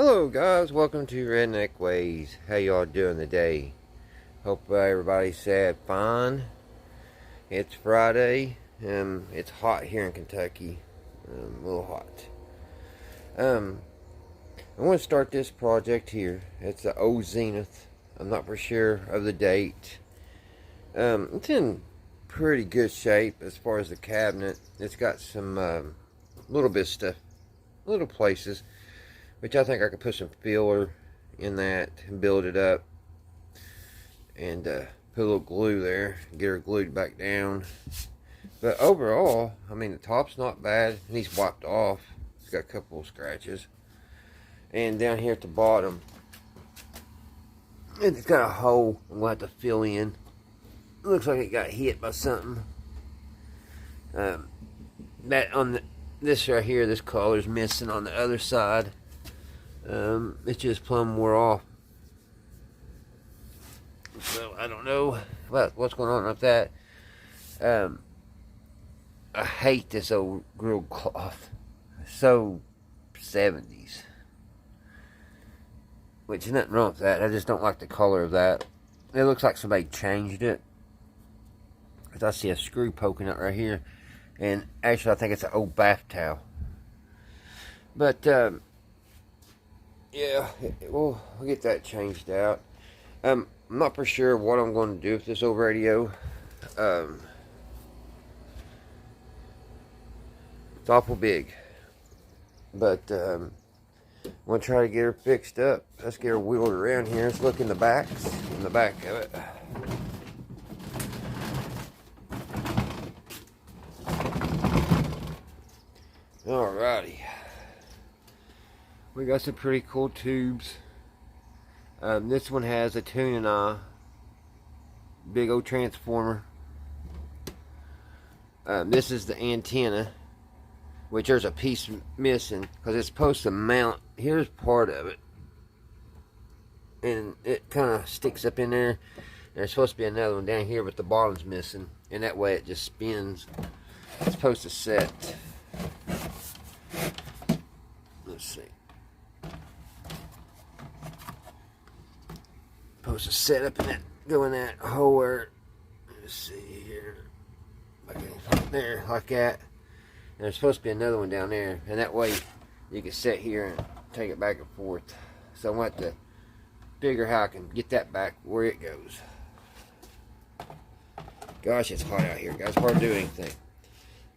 Hello guys, welcome to Redneck Ways. How y'all doing today? Hope everybody's fine. It's Friday. It's hot here in Kentucky. A little hot. I want to start this project here. It's the old Zenith. I'm not for sure of the date. It's in pretty good shape as far as the cabinet. It's got some little bit of stuff, little places, which I think I could put some filler in that and build it up. And put a little glue there, get her glued back down. But overall, I mean, the top's not bad. It needs wiped off. It's got a couple of scratches. And down here at the bottom, it's got a hole I'm going to have to fill in. It looks like it got hit by something. That on this right here, this color's missing on the other side. It's just plumb wore off. So I don't know what's going on with that. I hate this old grill cloth. So 70s. Which is nothing wrong with that. I just don't like the color of that. It looks like somebody changed it. Because I see a screw poking out right here. And actually I think it's an old bath towel. But yeah, we'll get that changed out. I'm not for sure what I'm going to do with this old radio. It's awful big. But I'm going to try to get her fixed up. Let's get her wheeled around here. Let's look in the back of it. Alrighty. We got some pretty cool tubes. This one has a tuning eye. Big old transformer. This is the antenna, which there's a piece missing because it's supposed to mount. Here's part of it, and it kind of sticks up in there. There's supposed to be another one down here, but the bottom's missing, and that way it just spins. It's supposed to set. Let's see. Supposed to set up in that, go in that hole where, let's see here, there, like that. And there's supposed to be another one down there, and that way you can sit here and take it back and forth. So I'm going to have to figure how I can get that back where it goes. Gosh, it's hot out here, guys. It's hard to do anything.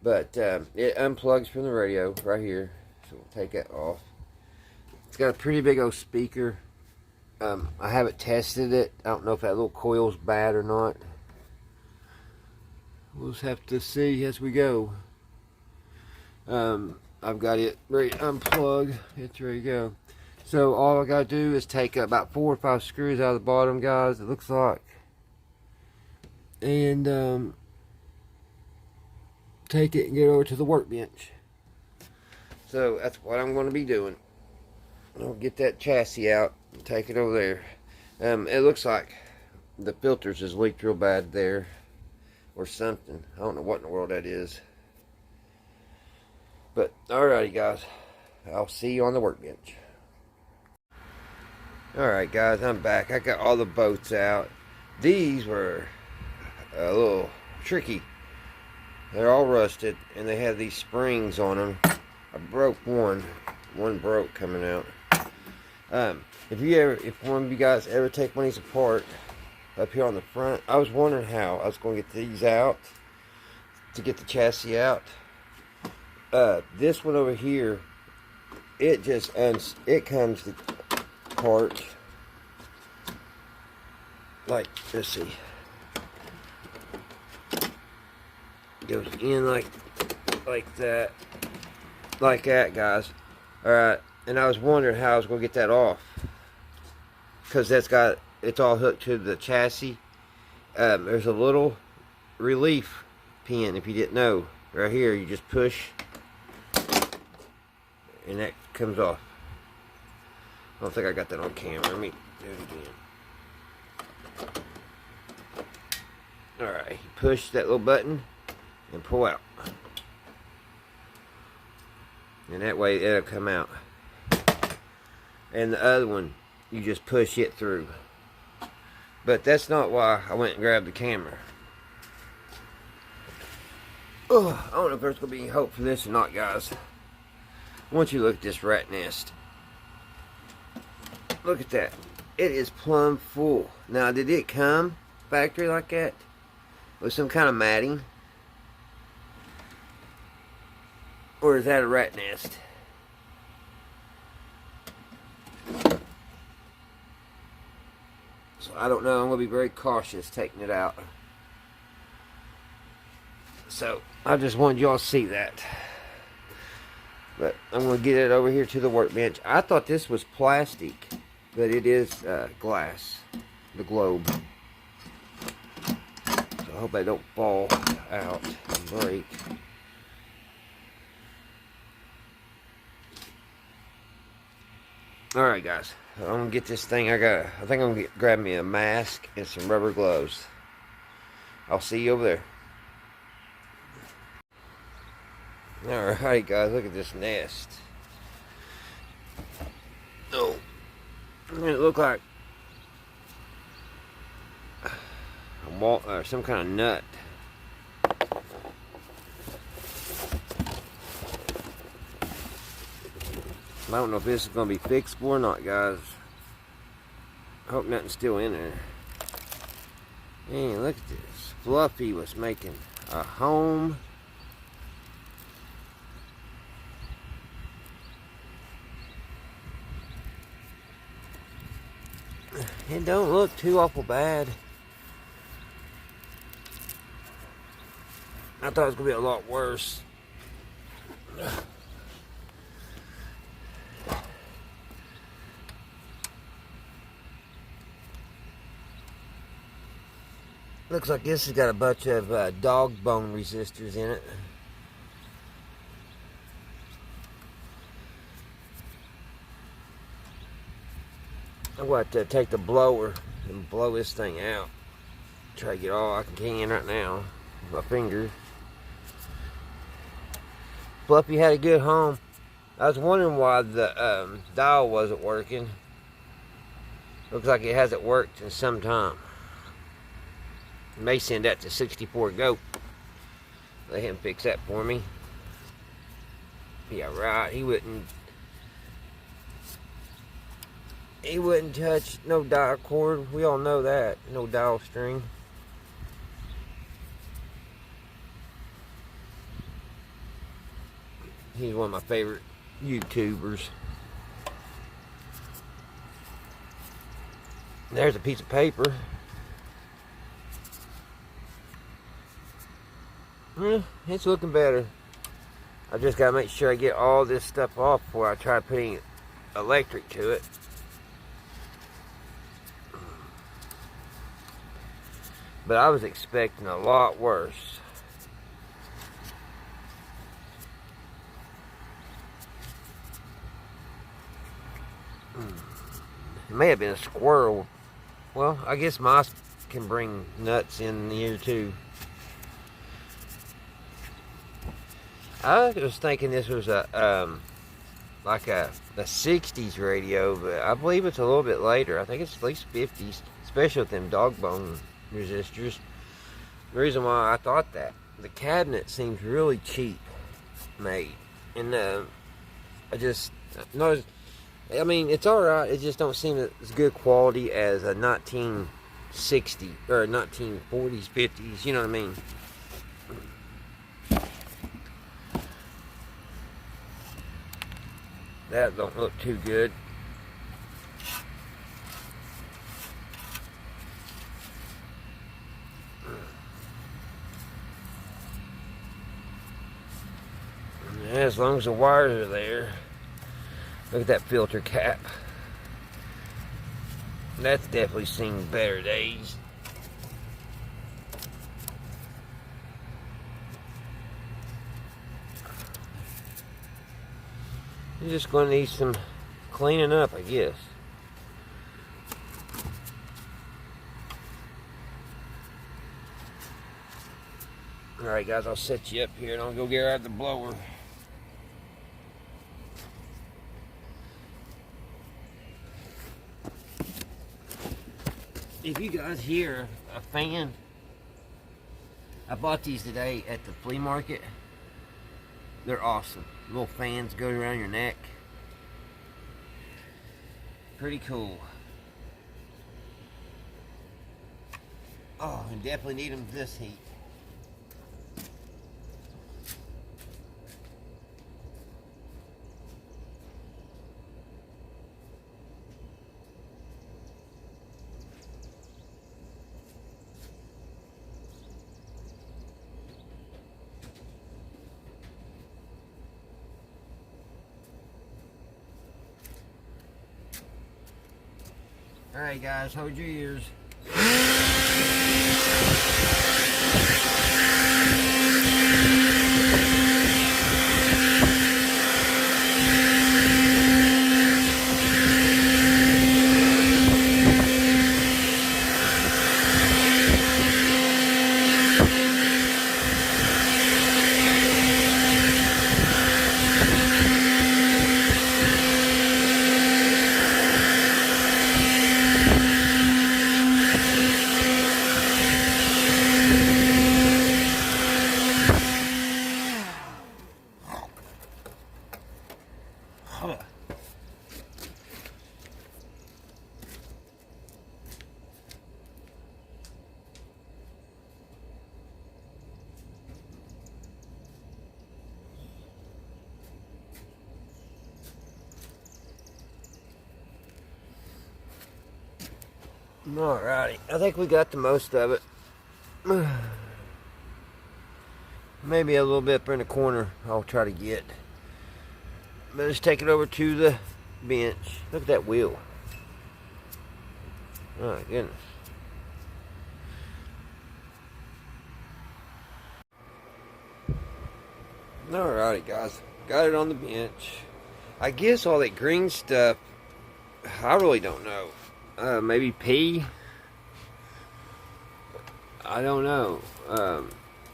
But it unplugs from the radio right here, so we'll take that off. It's got a pretty big old speaker. I haven't tested it. I don't know if that little coil's bad or not. We'll just have to see as we go. I've got it ready to unplug. It's ready to go. So all I gotta do is take about 4 or 5 screws out of the bottom, guys, it looks like. And take it and get over to the workbench. So that's what I'm going to be doing. I'll get that chassis out and take it over there. It looks like the filters is leaked real bad there, or something. I don't know what in the world that is. But alrighty, guys, I'll see you on the workbench. Alright, guys, I'm back. I got all the bolts out. These were a little tricky. They're all rusted, and they have these springs on them. I broke one broke coming out. If one of you guys ever take one of these apart up here on the front, I was wondering how I was going to get these out to get the chassis out. This one over here, it just it comes apart like, let's see, goes in like that, guys. Alright, and I was wondering how I was going to get that off, because it's all hooked to the chassis. There's a little relief pin, if you didn't know, right here. You just push and that comes off. I don't think I got that on camera. Let me do it again. Alright, you push that little button and pull out. And that way it'll come out. and the other one you just push it through. But that's not why I went and grabbed the camera. Oh, I don't know if there's going to be any hope for this or not, guys. I want you to look at this rat nest. Look at that. It is plumb full. Now, did it come factory like that? With some kind of matting? Or is that a rat nest? So I don't know. I'm going to be very cautious taking it out. So I just wanted y'all to see that. But I'm going to get it over here to the workbench. I thought this was plastic, but it is glass. The globe. So I hope they don't fall out and break. Alright, guys. I'm going to get this thing. I think I'm going to grab me a mask and some rubber gloves. I'll see you over there. Alright, guys. Look at this nest. Oh. It looked like a wall, or some kind of nut. I don't know if this is going to be fixable or not, guys. I hope nothing's still in there. Man, look at this. Fluffy was making a home. It don't look too awful bad. I thought it was going to be a lot worse. Looks like this has got a bunch of dog bone resistors in it. I'm going to take the blower and blow this thing out. Try to get all I can right now with my fingers. Fluffy had a good home. I was wondering why the dial wasn't working. Looks like it hasn't worked in some time. May send that to 64 Goat. Let him fix that for me. Yeah, right. He wouldn't touch no dial cord. We all know that. No dial string. He's one of my favorite YouTubers. There's a piece of paper. It's looking better. I just gotta make sure I get all this stuff off before I try putting electric to it. But I was expecting a lot worse. It may have been a squirrel. Well, I guess mice can bring nuts in here too. I was thinking this was like a 60s radio, but I believe it's a little bit later. I think it's at least 50s, especially with them dog bone resistors. The reason why I thought that, the cabinet seems really cheap made, and I just noticed. I mean, it's all right. It just don't seem as good quality as a 1960 or 1940s, 50s. You know what I mean? That don't look too good. As long as the wires are there. Look at that filter cap. That's definitely seen better days. You're just going to need some cleaning up, I guess. Alright guys, I'll set you up here and I'll go get out the blower. if you guys hear a fan, I bought these today at the flea market. They're awesome. Little fans go around your neck. Pretty cool. Oh, and definitely need them this heat. Alright guys, hold your ears. Alrighty, I think we got the most of it. Maybe a little bit up in the corner I'll try to get. But let's take it over to the bench. Look at that wheel. Oh my goodness. Alrighty guys, got it on the bench. I guess all that green stuff, I really don't know. Maybe pea? I don't know.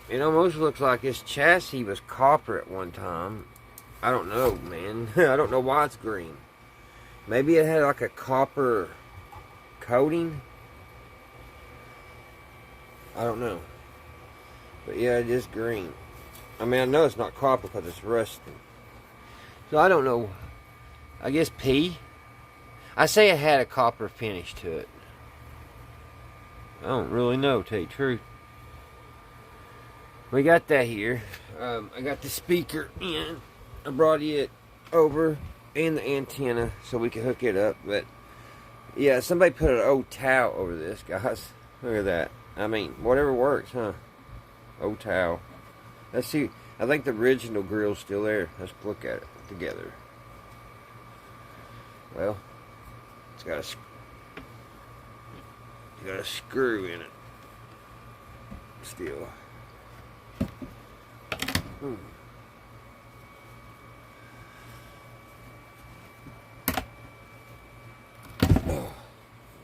It almost looks like this chassis was copper at one time. I don't know, man. I don't know why it's green. Maybe it had like a copper coating? I don't know. But yeah, it is green. I mean, I know it's not copper because it's rusting. So I don't know. I guess pea? I say it had a copper finish to it. I don't really know, to tell you the truth. We got that here. I got the speaker in. I brought it over and the antenna so we can hook it up. But yeah, somebody put an old towel over this, guys. Look at that. I mean, whatever works, huh? Old towel. Let's see. I think the original grill's still there. Let's look at it together. Well, it's got a screw in it. Still.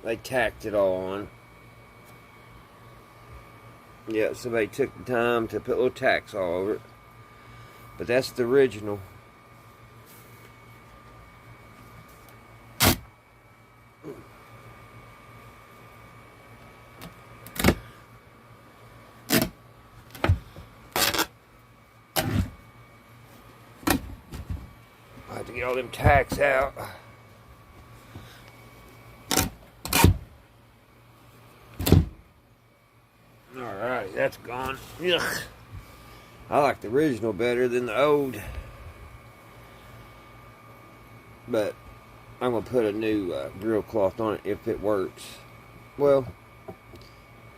They tacked it all on. Yeah, somebody took the time to put little tacks all over it. But that's the original. I have to get all them tacks out. Alright, that's gone. Ugh. I like the original better than the old. But I'm going to put a new grill cloth on it if it works. Well,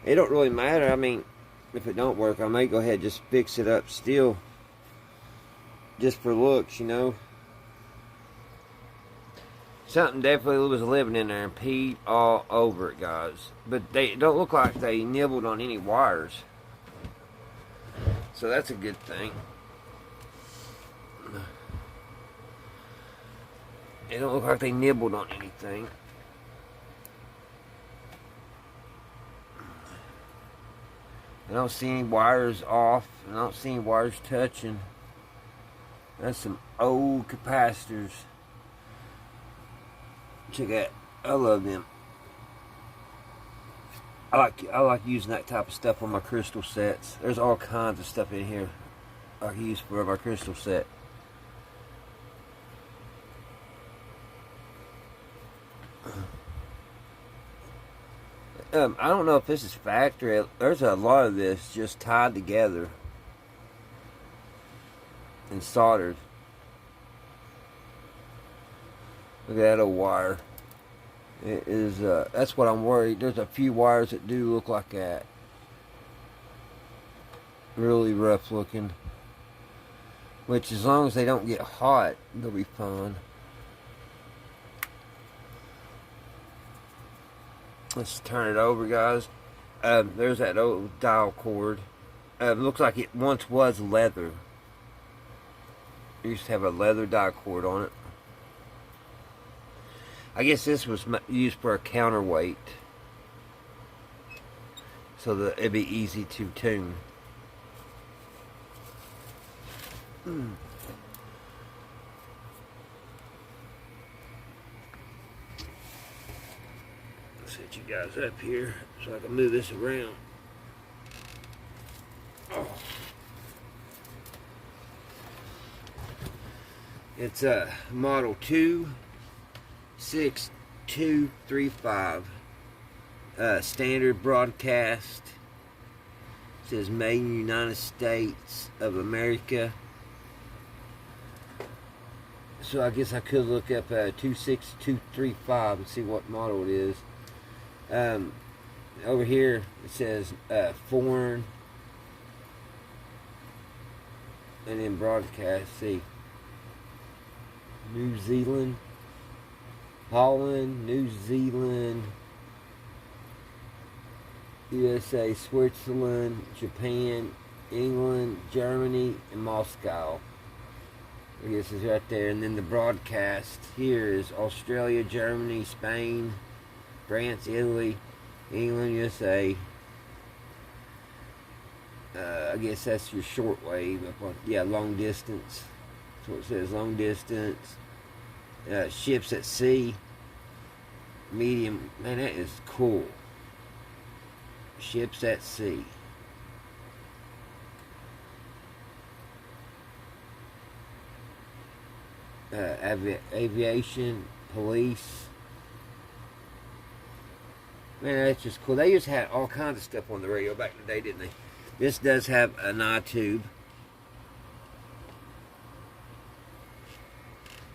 it don't really matter. I mean, if it don't work, I may go ahead and just fix it up still. Just for looks, you know. Something definitely was living in there and peed all over it, guys. But they don't look like they nibbled on any wires. So that's a good thing. They don't look like they nibbled on anything. I don't see any wires off. I don't see any wires touching. That's some old capacitors. Check that. I love them. I like using that type of stuff on my crystal sets. There's all kinds of stuff in here I can use for my crystal set. I don't know if this is factory. There's a lot of this just tied together and soldered. Look at that old wire. It is. That's what I'm worried. There's a few wires that do look like that. Really rough looking. Which, as long as they don't get hot, they'll be fine. Let's turn it over, guys. There's that old dial cord. Looks like it once was leather. It used to have a leather dial cord on it. I guess this was used for a counterweight, so that it'd be easy to tune. Set you guys up here so I can move this around. Oh. It's a model 26235. Standard broadcast. It says made in the United States of America. So I guess I could look up 26235 and see what model it is. Over here it says foreign, and then broadcast. See, New Zealand, Holland, New Zealand, USA, Switzerland, Japan, England, Germany, and Moscow. I guess it's right there. And then the broadcast here is Australia, Germany, Spain, France, Italy, England, USA. I guess that's your shortwave. Yeah, long distance. That's what it says, long distance. Ships at sea. Medium. Man, that is cool. Ships at sea. Aviation, police. Man, that's just cool. They used to have all kinds of stuff on the radio back in the day, didn't they? This does have an eye tube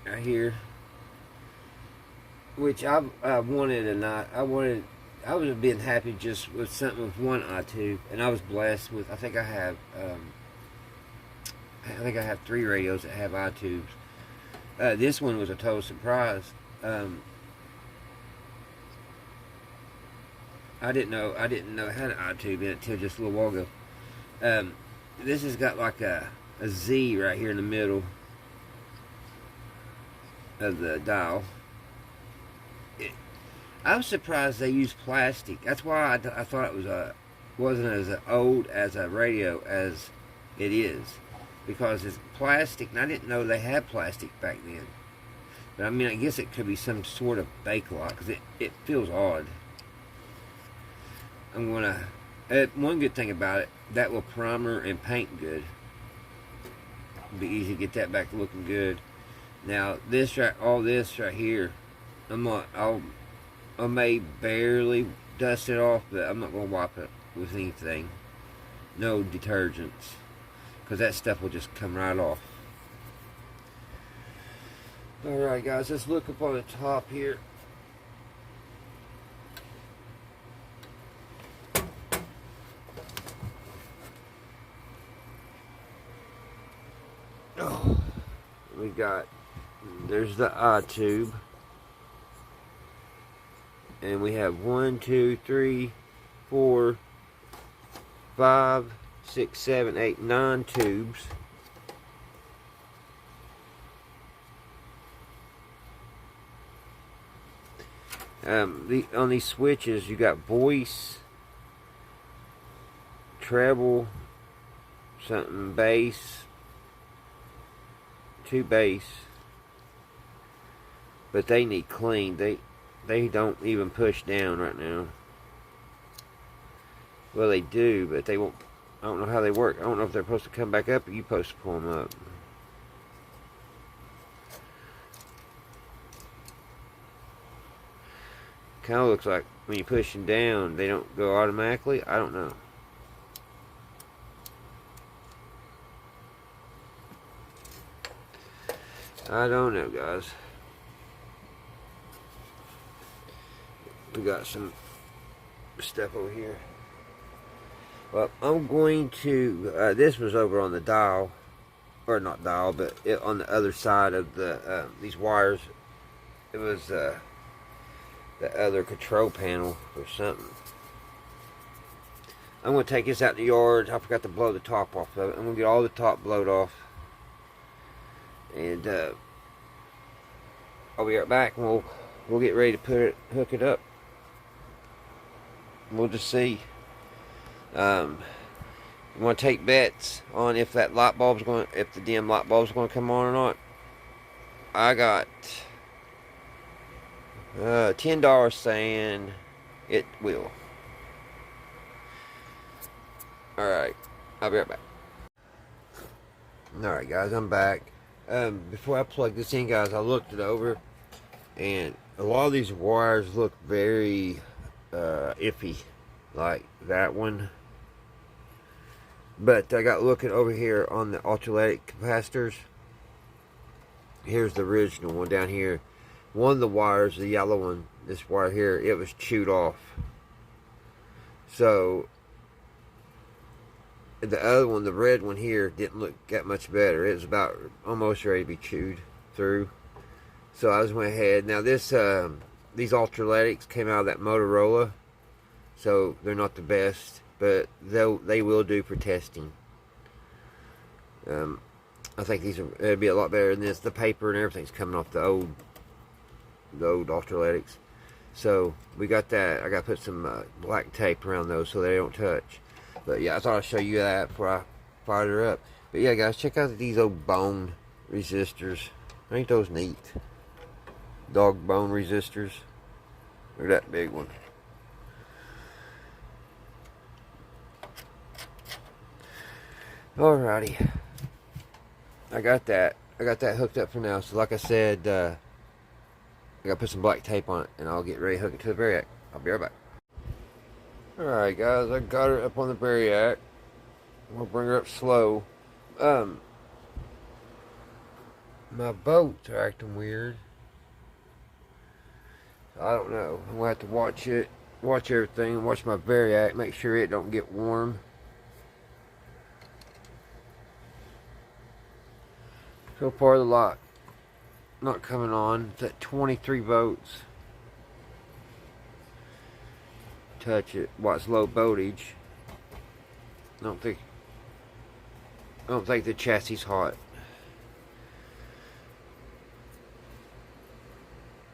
right here, which I wanted a night. I was being happy just with something with one eye tube, and I was blessed with. I think I have 3 radios that have eye tubes. This one was a total surprise. I didn't know it had an eye tube in it until just a little while ago. This has got like a Z right here in the middle of the dial. I was surprised they used plastic. That's why I thought it wasn't as old as a radio as it is, because it's plastic, and I didn't know they had plastic back then. But I mean, I guess it could be some sort of Bakelite, because it feels odd. I'm gonna. One good thing about it, that will primer and paint good. It'll be easy to get that back looking good. Now all this right here, I may barely dust it off, but I'm not gonna wipe it with anything. No detergents, because that stuff will just come right off. Alright guys, let's look up on the top here. Oh, there's the eye tube. And we have 1, 2, 3, 4, 5, 6, 7, 8, 9 tubes. On these switches, you got voice, treble, something bass, 2 bass, but they need cleaned. They don't even push down right now. Well, they do, but they won't. I don't know how they work. I don't know if they're supposed to come back up or you're supposed to pull them up. Kind of looks like when you push them down, they don't go automatically. I don't know. I don't know, guys. We got some stuff over here. Well, I'm going to, this was over on the dial, or not dial, but on the other side of the these wires. It was the other control panel or something. I'm going to take this out in the yard. I forgot to blow the top off of it. I'm going to get all the top blowed off. And I'll be right back and we'll get ready to hook it up. We'll just see. You want to take bets on if that light bulb's going, if the dim light bulb's going to come on or not? I got $10 saying it will. Alright, I'll be right back. Alright guys, I'm back. Before I plug this in, guys, I looked it over, and a lot of these wires look very iffy, like that one. But I got looking over here on the ultralitic capacitors. Here's the original one down here. One of the wires, the yellow one, this wire here, it was chewed off. So the other one, the red one here, didn't look that much better. It was about almost ready to be chewed through. So I just went ahead. Now this, these ultralitics came out of that Motorola, so they're not the best, but they will do for testing. I think it'll be a lot better than this. The paper and everything's coming off the old ultralitics. So we got that. I got to put some black tape around those so they don't touch. But yeah, I thought I'd show you that before I fired her up. But yeah, guys, check out these old bone resistors. Ain't those neat? Dog bone resistors. Look at that big one. Alrighty. I got that hooked up for now. So like I said, I gotta put some black tape on it and I'll get ready to hook it to the Variac. I'll be right back. Alright guys, I got her up on the Variac. I'm gonna bring her up slow. My boats are acting weird. I don't know. I'm gonna have to watch it, watch everything, watch my Variac, make sure it don't get warm. So far the lot not coming on. It's at 23 volts. Touch it. Well, it's low voltage. I don't think the chassis is hot.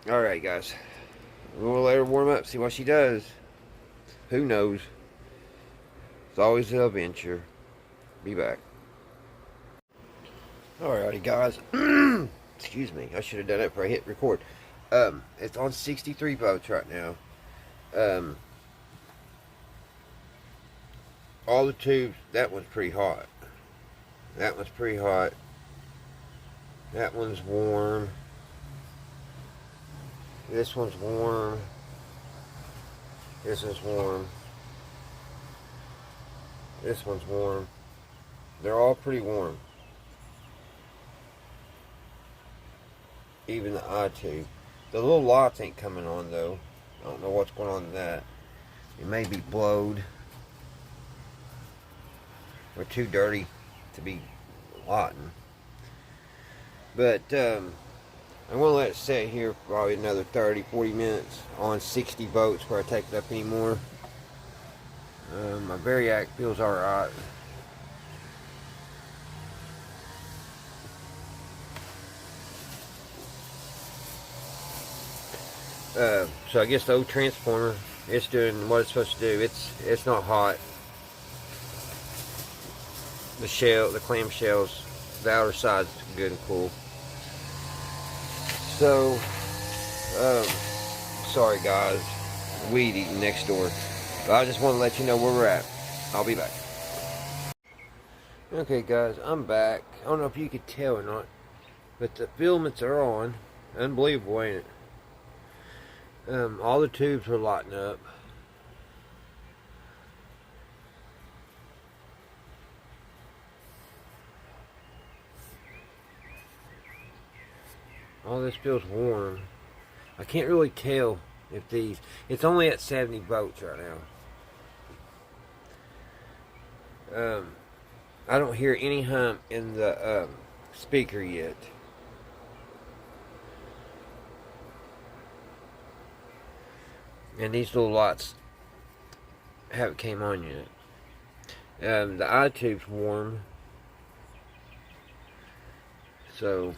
Alright guys. We'll let her warm up, see what she does. Who knows? It's always an adventure. Be back. Alrighty guys. Excuse me. I should have done it before I hit record. It's on 63 volts right now. All the tubes, that one's pretty hot. That one's pretty hot. That one's warm. This one's warm. This one's warm. This one's warm. They're all pretty warm. Even the eye tube. The little lights ain't coming on though. I don't know what's going on with that. It may be blowed. We're too dirty to be lighting. But I'm going to let it sit here for probably another 30-40 minutes on 60 volts before I take it up anymore. My Variac feels alright. So I guess the old transformer, it's doing what it's supposed to do. It's not hot. The clamshells, the outer side's good and cool. So, sorry guys, weed eating next door. But I just want to let you know where we're at. I'll be back. Okay, guys, I'm back. I don't know if you could tell or not, but the filaments are on. Unbelievable, ain't it? All the tubes were lighting up. All this feels warm. I can't really tell if these... It's only at 70 volts right now. I don't hear any hum in the speaker yet. And these little lights haven't came on yet. The eye tube's warm. So,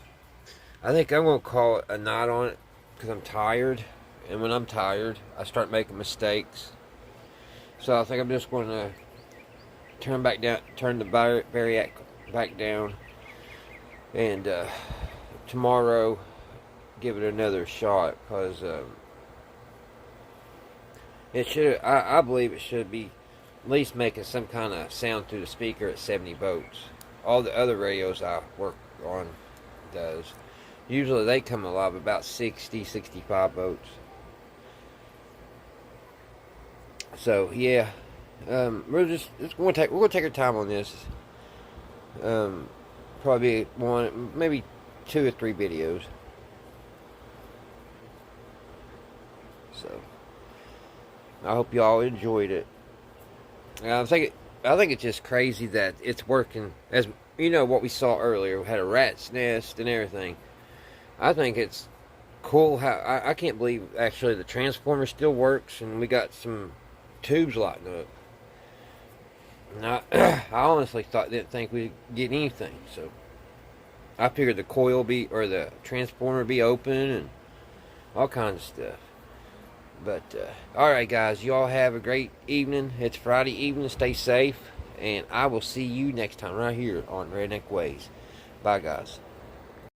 I think I'm going to call it a night on it because I'm tired. And when I'm tired, I start making mistakes. So I think I'm just going to turn the variac back down, and tomorrow give it another shot, because it should. I believe it should be at least making some kind of sound through the speaker at 70 volts. All the other radios I work on does. Usually they come alive about 60, 65 volts. So yeah, we're going to take our time on this. Probably maybe 2 or 3 videos. So I hope y'all enjoyed it. I think it's just crazy that it's working. As you know, what we saw earlier, we had a rat's nest and everything. I think it's cool how I can't believe actually the transformer still works, and we got some tubes lighting up. And I honestly didn't think we'd get anything, so I figured the coil or the transformer be open and all kinds of stuff. But alright guys, y'all have a great evening. It's Friday evening. Stay safe, and I will see you next time right here on Redneck Ways. Bye guys.